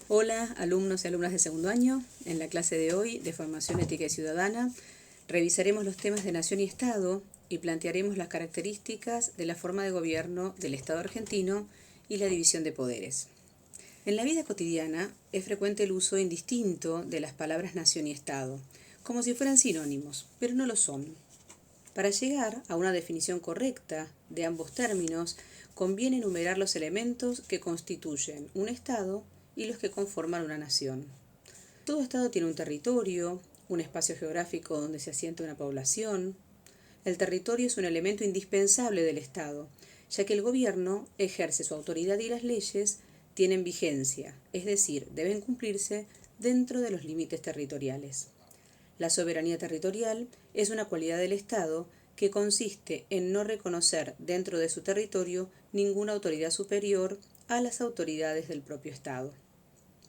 Hola, alumnos y alumnas de segundo año. En la clase de hoy de Formación Ética y Ciudadana revisaremos los temas de nación y Estado y plantearemos las características de la forma de gobierno del Estado argentino y la división de poderes. En la vida cotidiana es frecuente el uso indistinto de las palabras nación y Estado, como si fueran sinónimos, pero no lo son. Para llegar a una definición correcta de ambos términos, conviene enumerar los elementos que constituyen un Estado y los que conforman una nación. Todo Estado tiene un territorio, un espacio geográfico donde se asienta una población. El territorio es un elemento indispensable del Estado, ya que el gobierno ejerce su autoridad y las leyes tienen vigencia, es decir, deben cumplirse dentro de los límites territoriales. La soberanía territorial es una cualidad del Estado que consiste en no reconocer dentro de su territorio ninguna autoridad superior a las autoridades del propio Estado.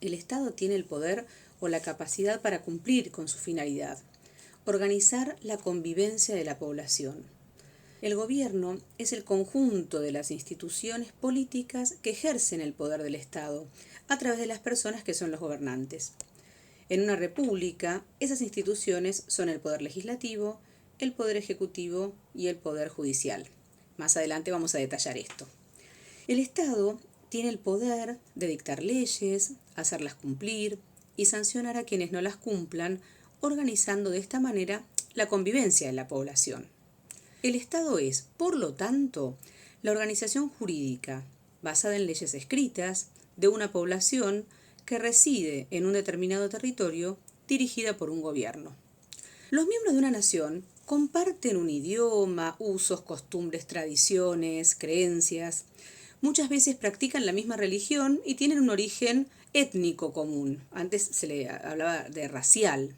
El Estado tiene el poder o la capacidad para cumplir con su finalidad, organizar la convivencia de la población. El gobierno es el conjunto de las instituciones políticas que ejercen el poder del Estado a través de las personas que son los gobernantes. En una república, esas instituciones son el poder legislativo, el poder ejecutivo y el poder judicial. Más adelante vamos a detallar esto. El Estado tiene el poder de dictar leyes, hacerlas cumplir y sancionar a quienes no las cumplan, organizando de esta manera la convivencia de la población. El Estado es, por lo tanto, la organización jurídica basada en leyes escritas de una población que reside en un determinado territorio dirigida por un gobierno. Los miembros de una nación comparten un idioma, usos, costumbres, tradiciones, creencias. Muchas veces practican la misma religión y tienen un origen étnico común. Antes se le hablaba de racial.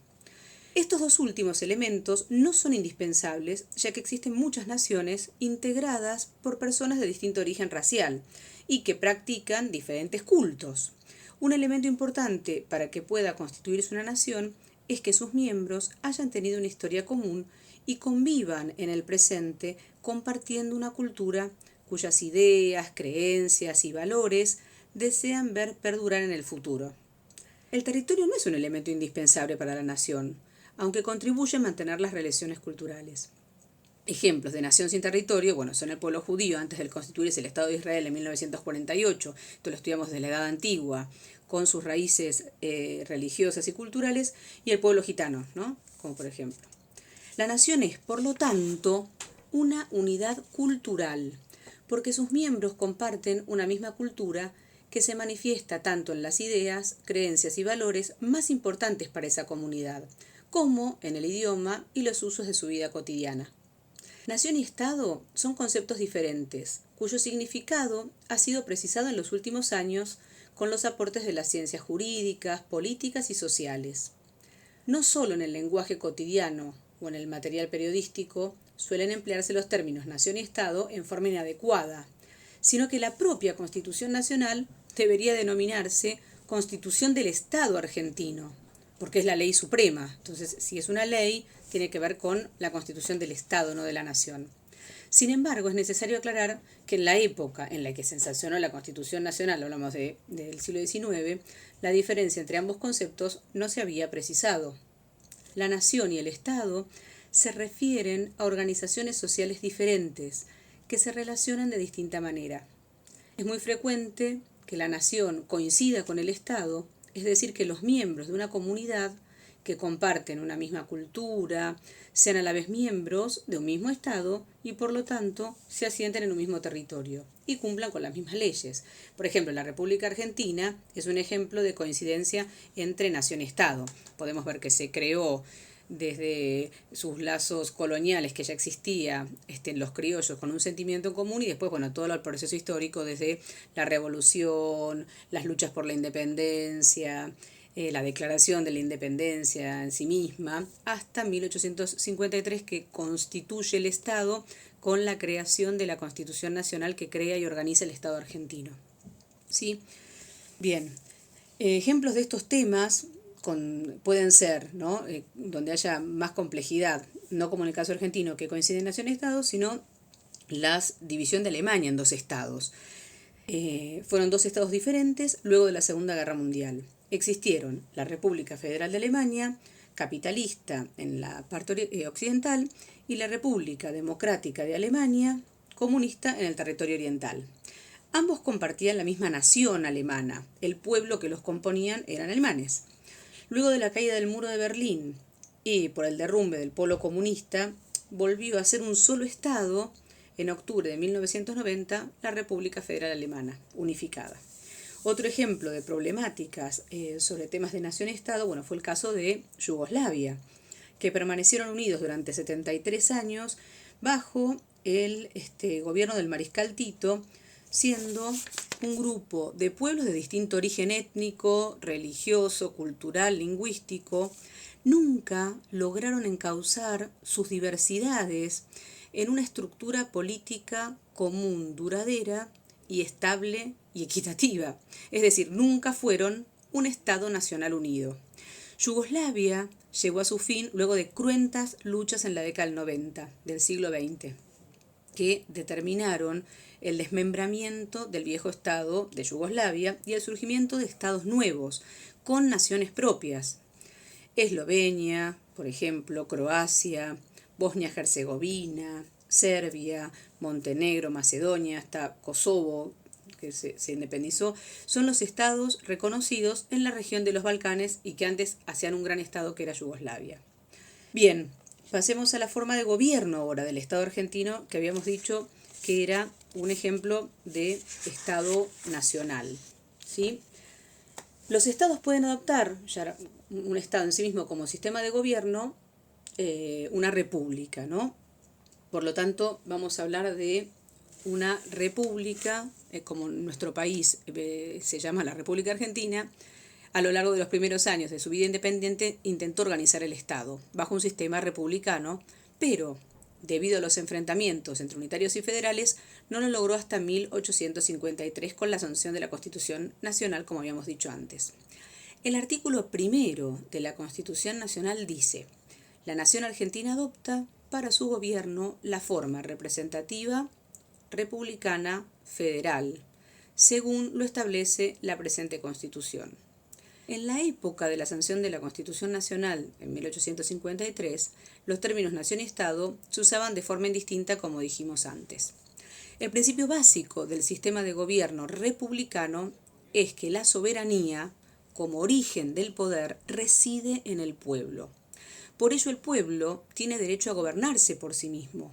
Estos dos últimos elementos no son indispensables, ya que existen muchas naciones integradas por personas de distinto origen racial y que practican diferentes cultos. Un elemento importante para que pueda constituirse una nación es que sus miembros hayan tenido una historia común y convivan en el presente compartiendo una cultura cuyas ideas, creencias y valores desean ver perdurar en el futuro. El territorio no es un elemento indispensable para la nación, aunque contribuye a mantener las relaciones culturales. Ejemplos de nación sin territorio, son el pueblo judío antes de constituirse el Estado de Israel en 1948, esto lo estudiamos desde la Edad Antigua, con sus raíces religiosas y culturales, y el pueblo gitano, ¿no? Como por ejemplo. La nación es, por lo tanto, una unidad cultural, porque sus miembros comparten una misma cultura que se manifiesta tanto en las ideas, creencias y valores más importantes para esa comunidad, como en el idioma y los usos de su vida cotidiana. Nación y Estado son conceptos diferentes, cuyo significado ha sido precisado en los últimos años con los aportes de las ciencias jurídicas, políticas y sociales. No solo en el lenguaje cotidiano o en el material periodístico suelen emplearse los términos nación y Estado en forma inadecuada, sino que la propia Constitución Nacional debería denominarse Constitución del Estado argentino, porque es la ley suprema. Entonces, si es una ley, tiene que ver con la Constitución del Estado, no de la Nación. Sin embargo, es necesario aclarar que en la época en la que se sancionó la Constitución Nacional, hablamos del siglo XIX, la diferencia entre ambos conceptos no se había precisado. La nación y el Estado se refieren a organizaciones sociales diferentes que se relacionan de distinta manera. Es muy frecuente que la nación coincida con el Estado, es decir, que los miembros de una comunidad que comparten una misma cultura sean a la vez miembros de un mismo Estado y por lo tanto se asienten en un mismo territorio y cumplan con las mismas leyes. Por ejemplo, la República Argentina es un ejemplo de coincidencia entre nación y Estado. Podemos ver que se creó desde sus lazos coloniales que ya existía los criollos con un sentimiento en común y después, todo el proceso histórico desde la revolución, las luchas por la independencia, la declaración de la independencia en sí misma, hasta 1853 que constituye el Estado con la creación de la Constitución Nacional que crea y organiza el Estado argentino. ¿Sí? Bien, ejemplos de estos temas pueden ser, ¿no? Donde haya más complejidad, no como en el caso argentino que coinciden nación y Estado, sino la división de Alemania en dos estados. Fueron dos estados diferentes luego de la Segunda Guerra Mundial. Existieron la República Federal de Alemania, capitalista en la parte occidental, y la República Democrática de Alemania, comunista en el territorio oriental. Ambos compartían la misma nación alemana, el pueblo que los componían eran alemanes. Luego de la caída del muro de Berlín y por el derrumbe del polo comunista, volvió a ser un solo estado en octubre de 1990 la República Federal Alemana, unificada. Otro ejemplo de problemáticas sobre temas de nación-estado, fue el caso de Yugoslavia, que permanecieron unidos durante 73 años bajo el gobierno del mariscal Tito, siendo un grupo de pueblos de distinto origen étnico, religioso, cultural, lingüístico. Nunca lograron encauzar sus diversidades en una estructura política común, duradera y estable y equitativa. Es decir, nunca fueron un Estado nacional unido. Yugoslavia llegó a su fin luego de cruentas luchas en la década del 90 del siglo XX, que determinaron el desmembramiento del viejo Estado de Yugoslavia y el surgimiento de estados nuevos, con naciones propias. Eslovenia, por ejemplo, Croacia, Bosnia-Herzegovina, Serbia, Montenegro, Macedonia, hasta Kosovo, que se independizó, son los estados reconocidos en la región de los Balcanes y que antes hacían un gran estado que era Yugoslavia. Bien, pasemos a la forma de gobierno ahora del Estado argentino, que habíamos dicho que era un ejemplo de Estado nacional, ¿sí? Los estados pueden adoptar, ya un estado en sí mismo como sistema de gobierno, una república, ¿no? Por lo tanto, vamos a hablar de una república, como en nuestro país se llama la República Argentina. A lo largo de los primeros años de su vida independiente intentó organizar el Estado bajo un sistema republicano, pero debido a los enfrentamientos entre unitarios y federales, no lo logró hasta 1853 con la sanción de la Constitución Nacional, como habíamos dicho antes. El artículo primero de la Constitución Nacional dice: la nación argentina adopta para su gobierno la forma representativa, republicana, federal, según lo establece la presente Constitución. En la época de la sanción de la Constitución Nacional, en 1853, los términos nación y Estado se usaban de forma indistinta, como dijimos antes. El principio básico del sistema de gobierno republicano es que la soberanía, como origen del poder, reside en el pueblo. Por ello el pueblo tiene derecho a gobernarse por sí mismo.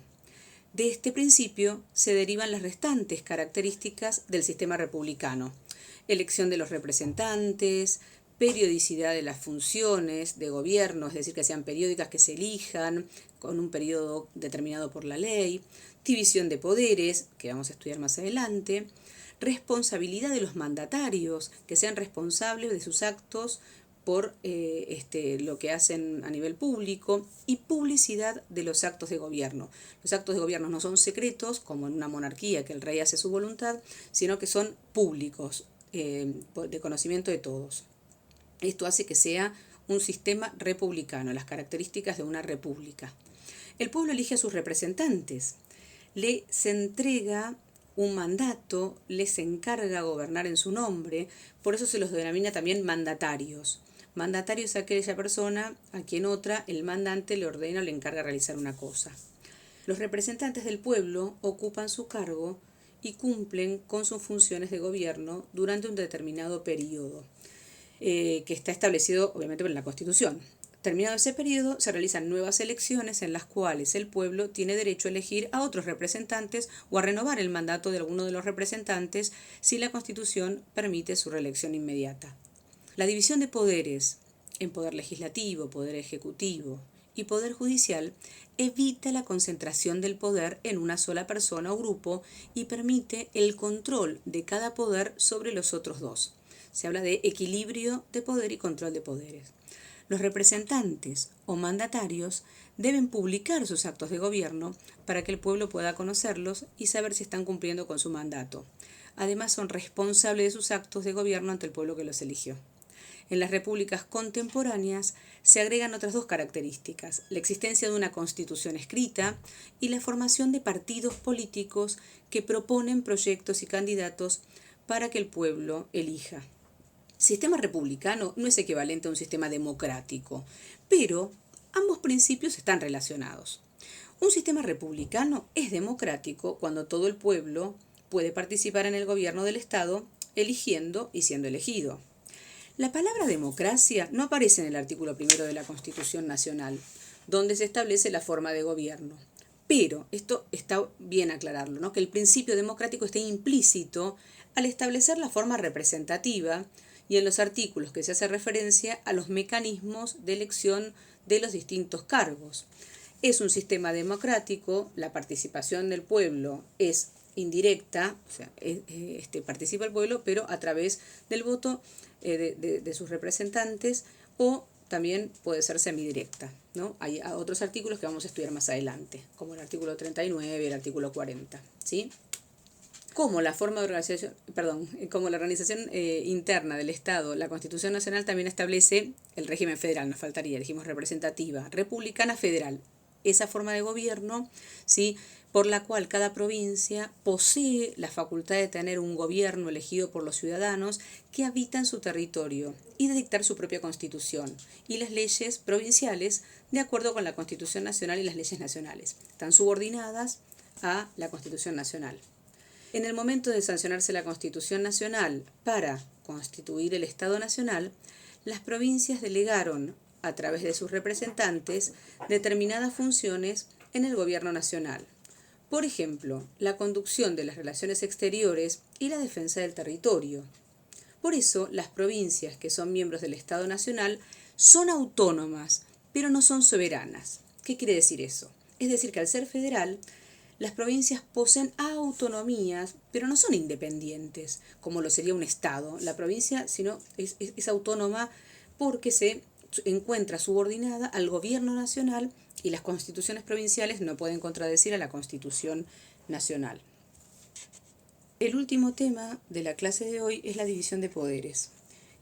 De este principio se derivan las restantes características del sistema republicano: elección de los representantes, periodicidad de las funciones de gobierno, es decir, que sean periódicas, que se elijan con un periodo determinado por la ley, división de poderes, que vamos a estudiar más adelante, responsabilidad de los mandatarios, que sean responsables de sus actos por lo que hacen a nivel público, y publicidad de los actos de gobierno. Los actos de gobierno no son secretos, como en una monarquía que el rey hace su voluntad, sino que son públicos, de conocimiento de todos. Esto hace que sea un sistema republicano, las características de una república. El pueblo elige a sus representantes, les entrega un mandato, les encarga gobernar en su nombre, por eso se los denomina también mandatarios. Mandatario es aquella persona a quien el mandante le ordena o le encarga realizar una cosa. Los representantes del pueblo ocupan su cargo y cumplen con sus funciones de gobierno durante un determinado periodo, que está establecido obviamente por la Constitución. Terminado ese periodo, se realizan nuevas elecciones en las cuales el pueblo tiene derecho a elegir a otros representantes o a renovar el mandato de alguno de los representantes si la Constitución permite su reelección inmediata. La división de poderes en poder legislativo, poder ejecutivo y poder judicial evita la concentración del poder en una sola persona o grupo y permite el control de cada poder sobre los otros dos. Se habla de equilibrio de poder y control de poderes. Los representantes o mandatarios deben publicar sus actos de gobierno para que el pueblo pueda conocerlos y saber si están cumpliendo con su mandato. Además, son responsables de sus actos de gobierno ante el pueblo que los eligió. En las repúblicas contemporáneas se agregan otras dos características: la existencia de una constitución escrita y la formación de partidos políticos que proponen proyectos y candidatos para que el pueblo elija. Sistema republicano no es equivalente a un sistema democrático, pero ambos principios están relacionados. Un sistema republicano es democrático cuando todo el pueblo puede participar en el gobierno del Estado eligiendo y siendo elegido. La palabra democracia no aparece en el artículo 1 de la Constitución Nacional, donde se establece la forma de gobierno. Pero esto está bien aclararlo, ¿no? Que el principio democrático está implícito al establecer la forma representativa y en los artículos que se hace referencia a los mecanismos de elección de los distintos cargos. Es un sistema democrático, la participación del pueblo es indirecta, o sea, participa el pueblo, pero a través del voto de sus representantes, o también puede ser semidirecta, ¿no? Hay otros artículos que vamos a estudiar más adelante, como el artículo 39 y el artículo 40, ¿sí? Como la organización interna del Estado, la Constitución Nacional también establece el régimen federal, nos faltaría, dijimos representativa, republicana federal, esa forma de gobierno, ¿sí?, por la cual cada provincia posee la facultad de tener un gobierno elegido por los ciudadanos que habitan su territorio y de dictar su propia constitución y las leyes provinciales de acuerdo con la Constitución Nacional y las leyes nacionales. Están subordinadas a la Constitución Nacional. En el momento de sancionarse la Constitución Nacional para constituir el Estado Nacional, las provincias delegaron a través de sus representantes determinadas funciones en el gobierno nacional. Por ejemplo, la conducción de las relaciones exteriores y la defensa del territorio. Por eso, las provincias que son miembros del Estado Nacional son autónomas, pero no son soberanas. ¿Qué quiere decir eso? Es decir, que al ser federal, las provincias poseen autonomías, pero no son independientes, como lo sería un Estado. La provincia, sino es autónoma porque se encuentra subordinada al gobierno nacional y las constituciones provinciales no pueden contradecir a la Constitución Nacional. El último tema de la clase de hoy es la división de poderes,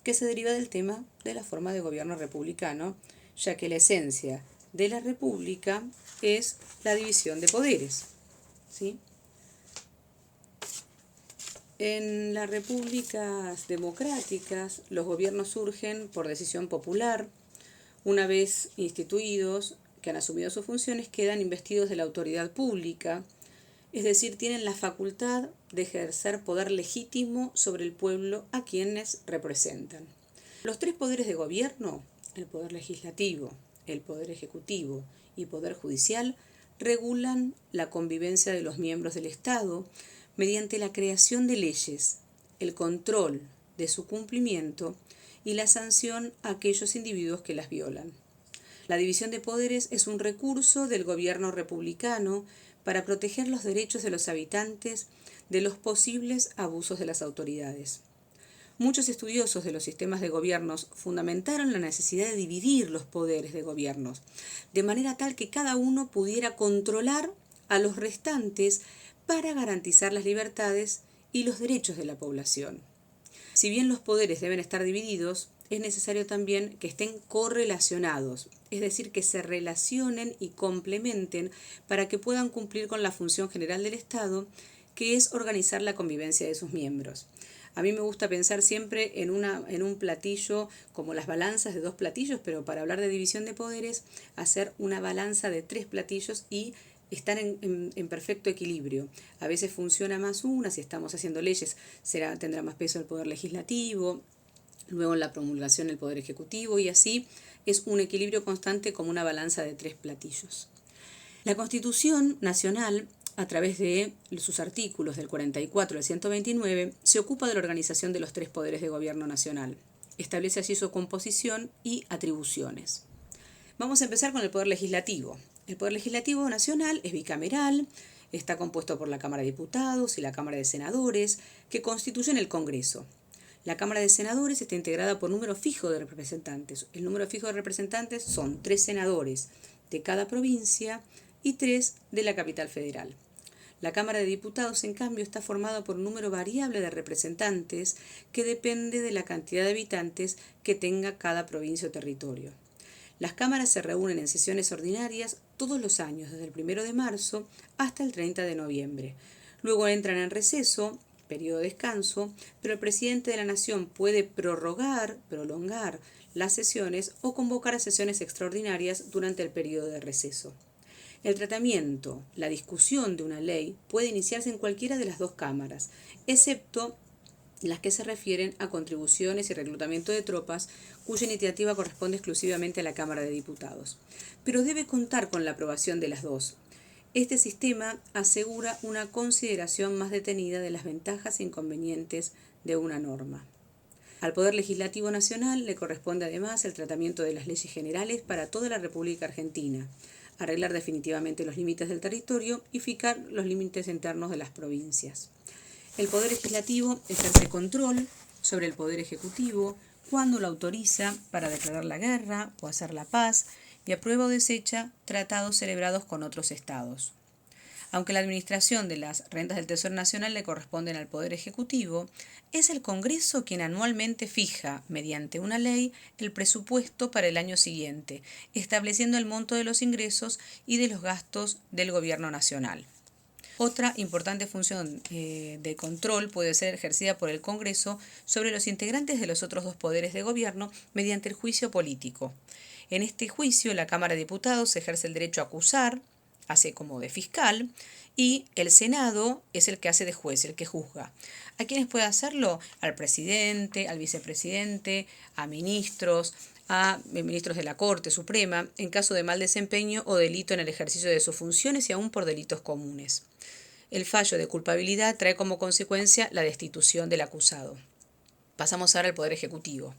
que se deriva del tema de la forma de gobierno republicano, ya que la esencia de la república es la división de poderes, ¿sí? En las repúblicas democráticas, los gobiernos surgen por decisión popular. Una vez instituidos, que han asumido sus funciones, quedan investidos de la autoridad pública, es decir, tienen la facultad de ejercer poder legítimo sobre el pueblo a quienes representan. Los tres poderes de gobierno, el poder legislativo, el poder ejecutivo y poder judicial, regulan la convivencia de los miembros del Estado mediante la creación de leyes, el control de su cumplimiento y la sanción a aquellos individuos que las violan. La división de poderes es un recurso del gobierno republicano para proteger los derechos de los habitantes de los posibles abusos de las autoridades. Muchos estudiosos de los sistemas de gobiernos fundamentaron la necesidad de dividir los poderes de gobiernos, de manera tal que cada uno pudiera controlar a los restantes para garantizar las libertades y los derechos de la población. Si bien los poderes deben estar divididos, es necesario también que estén correlacionados, es decir, que se relacionen y complementen para que puedan cumplir con la función general del Estado, que es organizar la convivencia de sus miembros. A mí me gusta pensar siempre en un platillo como las balanzas de dos platillos, pero para hablar de división de poderes, hacer una balanza de tres platillos y están en perfecto equilibrio. A veces funciona más una, si estamos haciendo leyes tendrá más peso el poder legislativo, luego en la promulgación el poder ejecutivo, y así es un equilibrio constante como una balanza de tres platillos. La Constitución Nacional, a través de sus artículos del 44 al 129, se ocupa de la organización de los tres poderes de gobierno nacional. Establece así su composición y atribuciones. Vamos a empezar con el poder legislativo. El poder legislativo nacional es bicameral, está compuesto por la Cámara de Diputados y la Cámara de Senadores, que constituyen el Congreso. La Cámara de Senadores está integrada por número fijo de representantes. El número fijo de representantes son 3 senadores de cada provincia y 3 de la capital federal. La Cámara de Diputados, en cambio, está formada por un número variable de representantes que depende de la cantidad de habitantes que tenga cada provincia o territorio. Las cámaras se reúnen en sesiones ordinarias todos los años, desde el 1 de marzo hasta el 30 de noviembre. Luego entran en receso periodo de descanso, pero el presidente de la Nación puede prolongar las sesiones o convocar a sesiones extraordinarias durante el periodo de receso. El tratamiento, la discusión de una ley puede iniciarse en cualquiera de las dos cámaras, excepto las que se refieren a contribuciones y reclutamiento de tropas, cuya iniciativa corresponde exclusivamente a la Cámara de Diputados. Pero debe contar con la aprobación de las dos. Este sistema asegura una consideración más detenida de las ventajas e inconvenientes de una norma. Al Poder Legislativo Nacional le corresponde además el tratamiento de las leyes generales para toda la República Argentina, arreglar definitivamente los límites del territorio y fijar los límites internos de las provincias. El Poder Legislativo ejerce control sobre el Poder Ejecutivo cuando lo autoriza para declarar la guerra o hacer la paz y aprueba o desecha tratados celebrados con otros estados. Aunque la administración de las rentas del Tesoro Nacional le corresponden al Poder Ejecutivo, es el Congreso quien anualmente fija, mediante una ley, el presupuesto para el año siguiente, estableciendo el monto de los ingresos y de los gastos del Gobierno Nacional. Otra importante función de control puede ser ejercida por el Congreso sobre los integrantes de los otros dos poderes de gobierno mediante el juicio político. En este juicio, la Cámara de Diputados ejerce el derecho a acusar, hace como de fiscal, y el Senado es el que hace de juez, el que juzga. ¿A quiénes puede hacerlo? Al presidente, al vicepresidente, a ministros de la Corte Suprema, en caso de mal desempeño o delito en el ejercicio de sus funciones y aún por delitos comunes. El fallo de culpabilidad trae como consecuencia la destitución del acusado. Pasamos ahora al Poder Ejecutivo.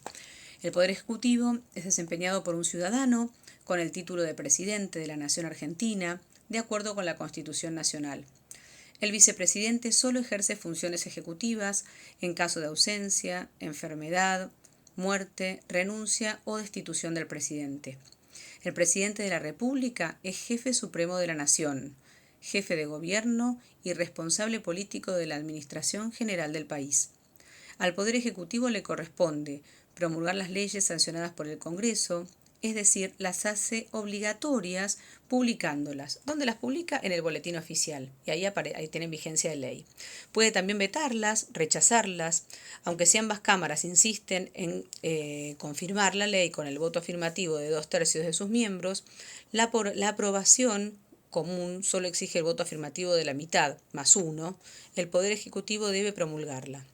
El Poder Ejecutivo es desempeñado por un ciudadano con el título de presidente de la Nación Argentina, de acuerdo con la Constitución Nacional. El vicepresidente solo ejerce funciones ejecutivas en caso de ausencia, enfermedad, muerte, renuncia o destitución del presidente. El presidente de la República es jefe supremo de la Nación, jefe de gobierno y responsable político de la administración general del país. Al Poder Ejecutivo le corresponde promulgar las leyes sancionadas por el Congreso, es decir, las hace obligatorias publicándolas. ¿Dónde las publica? En el boletín oficial, y ahí tienen vigencia de ley. Puede también vetarlas, rechazarlas, aunque si ambas cámaras insisten en confirmar la ley con el voto afirmativo de 2/3 de sus miembros, la aprobación común solo exige el voto afirmativo de la mitad, más 1, el Poder Ejecutivo debe promulgarla.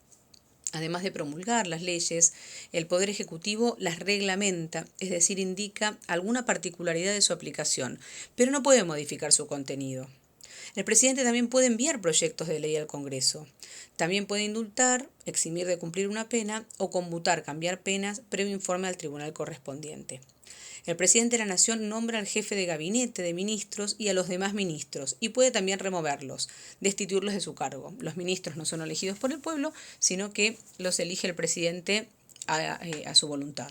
Además de promulgar las leyes, el Poder Ejecutivo las reglamenta, es decir, indica alguna particularidad de su aplicación, pero no puede modificar su contenido. El presidente también puede enviar proyectos de ley al Congreso. También puede indultar, eximir de cumplir una pena o conmutar, cambiar penas, previo informe al tribunal correspondiente. El presidente de la Nación nombra al jefe de gabinete de ministros y a los demás ministros, y puede también removerlos, destituirlos de su cargo. Los ministros no son elegidos por el pueblo, sino que los elige el presidente a su voluntad.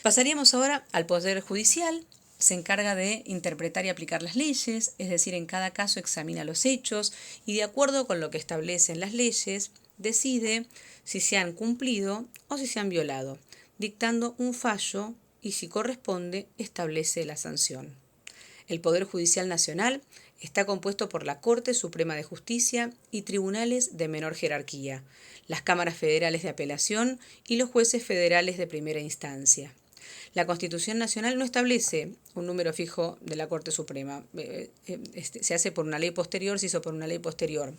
Pasaríamos ahora al Poder Judicial. Se encarga de interpretar y aplicar las leyes, es decir, en cada caso examina los hechos y de acuerdo con lo que establecen las leyes, decide si se han cumplido o si se han violado, dictando un fallo y si corresponde, establece la sanción. El Poder Judicial Nacional está compuesto por la Corte Suprema de Justicia y tribunales de menor jerarquía, las cámaras federales de apelación y los jueces federales de primera instancia. La Constitución Nacional no establece un número fijo de la Corte Suprema. Se hace por una ley posterior, se hizo por una ley posterior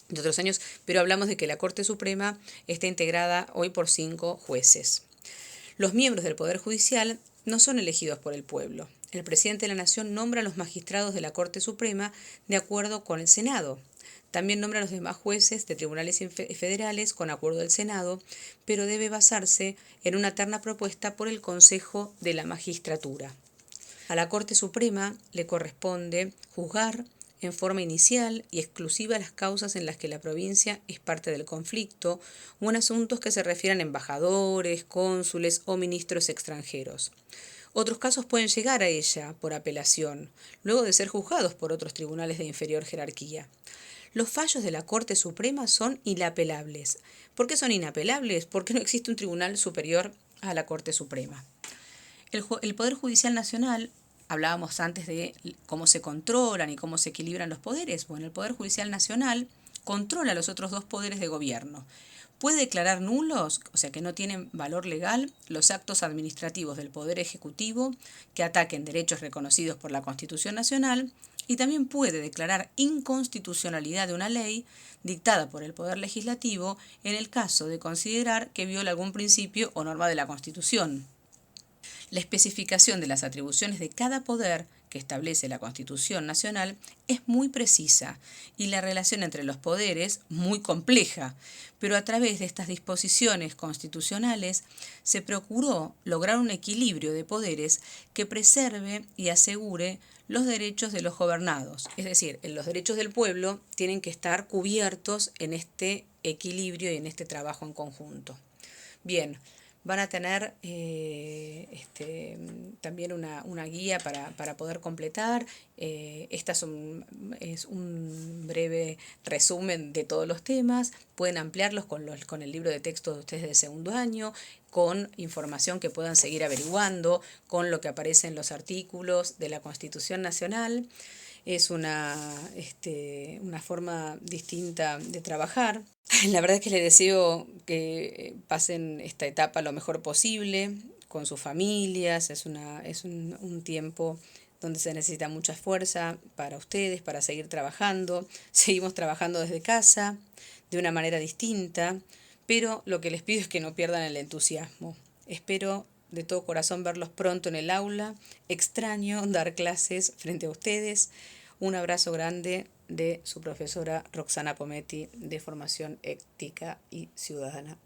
de otros años, pero hablamos de que la Corte Suprema está integrada hoy por 5 jueces. Los miembros del Poder Judicial no son elegidos por el pueblo. El presidente de la Nación nombra a los magistrados de la Corte Suprema de acuerdo con el Senado. También nombra a los demás jueces de tribunales federales con acuerdo del Senado, pero debe basarse en una terna propuesta por el Consejo de la Magistratura. A la Corte Suprema le corresponde juzgar en forma inicial y exclusiva las causas en las que la provincia es parte del conflicto o en asuntos que se refieran a embajadores, cónsules o ministros extranjeros. Otros casos pueden llegar a ella por apelación, luego de ser juzgados por otros tribunales de inferior jerarquía. Los fallos de la Corte Suprema son inapelables. ¿Por qué son inapelables? Porque no existe un tribunal superior a la Corte Suprema. El Poder Judicial Nacional, hablábamos antes de cómo se controlan y cómo se equilibran los poderes. Bueno, el Poder Judicial Nacional controla los otros dos poderes de gobierno. Puede declarar nulos, o sea que no tienen valor legal, los actos administrativos del Poder Ejecutivo que ataquen derechos reconocidos por la Constitución Nacional y también puede declarar inconstitucionalidad de una ley dictada por el Poder Legislativo en el caso de considerar que viola algún principio o norma de la Constitución. La especificación de las atribuciones de cada poder que establece la Constitución Nacional es muy precisa y la relación entre los poderes muy compleja, pero a través de estas disposiciones constitucionales se procuró lograr un equilibrio de poderes que preserve y asegure los derechos de los gobernados, es decir, los derechos del pueblo tienen que estar cubiertos en este equilibrio y en este trabajo en conjunto. Bien. Van a tener también una guía para poder completar. Esta es un breve resumen de todos los temas. Pueden ampliarlos con el libro de texto de ustedes de segundo año, con información que puedan seguir averiguando, con lo que aparece en los artículos de la Constitución Nacional. Es una forma distinta de trabajar. La verdad es que les deseo que pasen esta etapa lo mejor posible con sus familias. Es un tiempo donde se necesita mucha fuerza para ustedes, para seguir trabajando. Seguimos trabajando desde casa, de una manera distinta, pero lo que les pido es que no pierdan el entusiasmo. Espero de todo corazón verlos pronto en el aula. Extraño dar clases frente a ustedes. Un abrazo grande de su profesora Roxana Pometti de Formación Ética y Ciudadana.